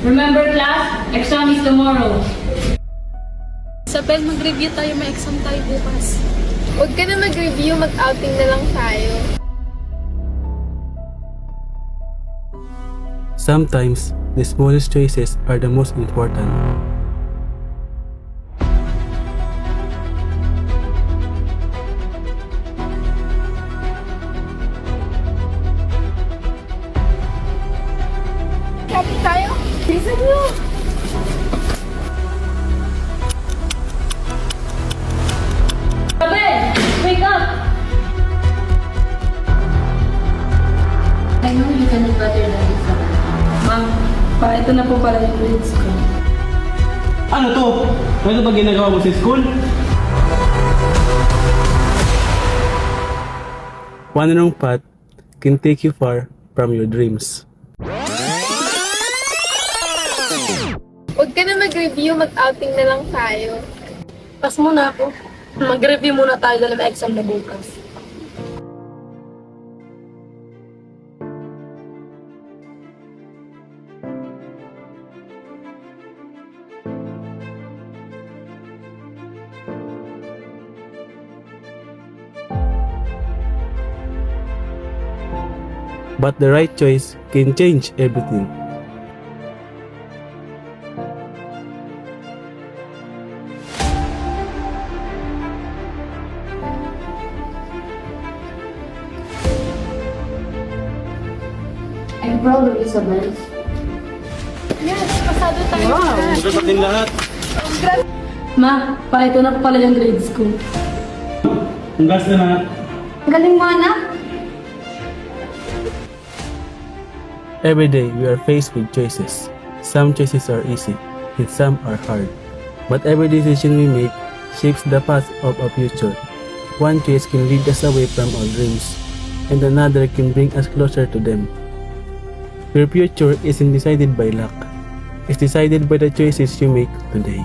Remember class, exam is tomorrow. Isabel, mag-review tayo. May exam tayo bukas. Huwag ka na mag-review, mag-outing na lang tayo. Sometimes, the smallest choices are the most important. Shopping tayo? Bilisan nyo! Isabel, wake up! I know you can do better than this, Isabel. Ma'am, ito na po pala yung grades ko. Ano to? Ano ba ginagawa mo sa school? One wrong path can take you far from your dreams. Huwag ka na mag-review, mag-outing na lang tayo. Pas muna po. Mag-review muna tayo dahil may exam na bukas. But the right choice can change everything. I'm proud of Isabel. Yes, pasado tayo. Bukas natin lahat. Ma, ito na po pala yung grades ko. Congrats na lahat. Ang galing mo, anak. Every day we are faced with choices. Some choices are easy, and some are hard. But every decision we make shapes the path of our future. One choice can lead us away from our dreams, and another can bring us closer to them. Your future isn't decided by luck. It's decided by the choices you make today.